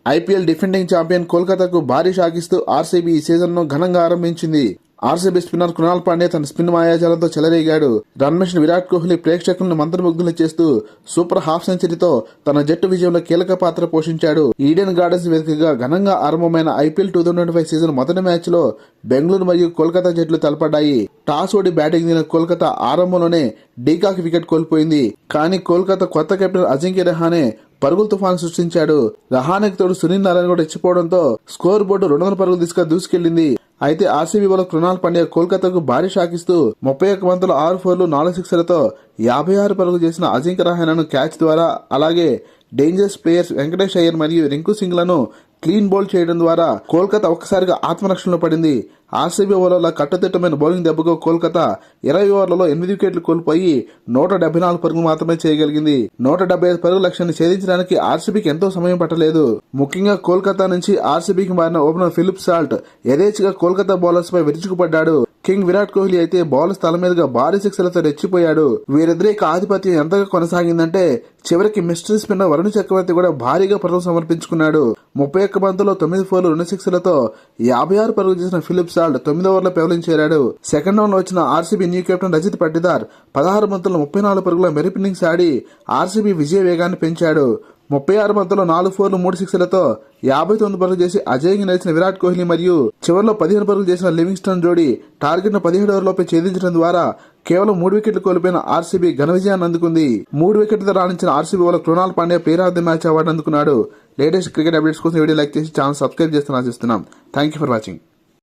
IPL defending champion కోల్కతాకు భారీ shock ఇస్తూ RCB ఈ సీజన్ ను ఘనంగా ఆరంభించింది. ఆర్సీబీ స్పిన్నర్ కృణాల్ పాండ్యా తన స్పిన్ మాయాజాలంతో చెలరేగాడు. రన్ మెషిన్ విరాట్ కోహ్లీ ప్రేక్షకులను మంత్రముగ్ధులు చేస్తూ సూపర్ హాఫ్ సెంచరీతో తన జట్టు విజయంలో కీలక పాత్ర పోషించాడు. ఈడెన్ గార్డెన్స్ వేదికగా ఘనంగా ఆరంభమైన ఐపీఎల్ 2025 సీజన్ మొదటి మ్యాచ్ లో బెంగళూరు మరియు కోల్కతా జట్లు తలపడ్డాయి. టాస్ ఓడి బ్యాటింగ్ దిగిన కోల్కతా ఆరంభంలోనే డీకాక్ వికెట్ కోల్పోయింది. కానీ కోల్కతా కొత్త కెప్టెన్ అజింక్య రహానే పరుగుల తుఫాను సృష్టించాడు. రహానేకి తోడు సునీల్ నారాయణ కూడా ఇచ్చిపోవడంతో స్కోర్ బోర్డు 200 పరుగులు తీసుకుని దూసుకెళ్లింది. అయితే ఆర్సీబీ బౌలర్ కృణాల్ పాండ్యా కోల్కతాకు భారీ షాక్ ఇస్తూ 31 బంతులు 6 ఫోర్లు 4 సిక్సర్లతో 56 పరుగులు చేసిన అజింక్య రహానేను క్యాచ్ ద్వారా, అలాగే డేంజరస్ ప్లేయర్స్ వెంకటేష్ అయ్యర్ మరియు రింకు సింగ్ లను క్లీన్ బౌల్ చేయడం ద్వారా కోల్కతా ఒక్కసారిగా ఆత్మరక్షణలో పడింది. ఆర్సీబీ ఓవర్ల కట్టుదిట్టమైన బౌలింగ్ దెబ్బకు కోల్కతా 20 ఓవర్లలో 8 వికెట్లు కోల్పోయి 174 పరుగులు మాత్రమే చేయగలిగింది. 175 పరుగుల లక్ష్యాన్ని ఛేదించడానికి ఆర్సీబీకి ఎంతో సమయం పట్టలేదు. ముఖ్యంగా కోల్కతా నుంచి ఆర్సీబీకి మారిన ఓపెనర్ ఫిలిప్ సాల్ట్ యథేచ్ఛగా కోల్కతా బౌలర్స్ పై విరుచుకుపడ్డాడు. కింగ్ విరాట్ కోహ్లీ అయితే బౌలర్స్ తల మీదుగా భారీ సిక్సర్లతో రెచ్చిపోయాడు. వీరిద్దరి ఆధిపత్యం ఎంతగా కొనసాగిందంటే చివరికి మిస్టరీ స్పిన్నర్ వరుణ్ చక్రవర్తి కూడా భారీగా పరుగులు సమర్పించుకున్నాడు. 31 బంతుల్లో 9 ఫోర్లు 2 సిక్సర్లతో 56 పరుగులు చేసిన ఫిలిప్ సాల్ట్ 9 ఓవర్ల పెవలింగ్ చేరాడు. సెకండ్ రౌండ్ లో వచ్చిన RCB new captain Rajith Patidar 16 బంతుల్లో 34 పరుగుల మెరుపు ఇన్నింగ్స్ ఆడి ఆర్సీబీ విజయ వేగాన్ని పెంచాడు. 36 బంతుల్లో 4 ఫోర్లు 3 సిక్సర్లతో 59 పరుగులు చేసి అజేయంగా నిలిచిన విరాట్ కోహ్లీ మరియు చివరిలో 15 పరుగులు చేసిన లివింగ్స్టన్ జోడీ టార్గెట్ ను 17 ఓవర్లపై ఛేదించడం ద్వారా కేవలం 3 వికెట్లు కోల్పోయిన ఆర్సీబీ ఘన విజయాన్ని అందుకుంది. 3 వికెట్లతో రాణించిన ఆర్సీబీ వల్ల Krunal Pandya player of the match award అందుకున్నాడు. లేటెస్ట్ క్రికెట్ అప్డేట్స్ కోసం వీడియో లైక్ చేసి ఛానల్ సబ్స్క్రైబ్ చేస్తున్నా ఆశిస్తున్నాం. Thank you for watching.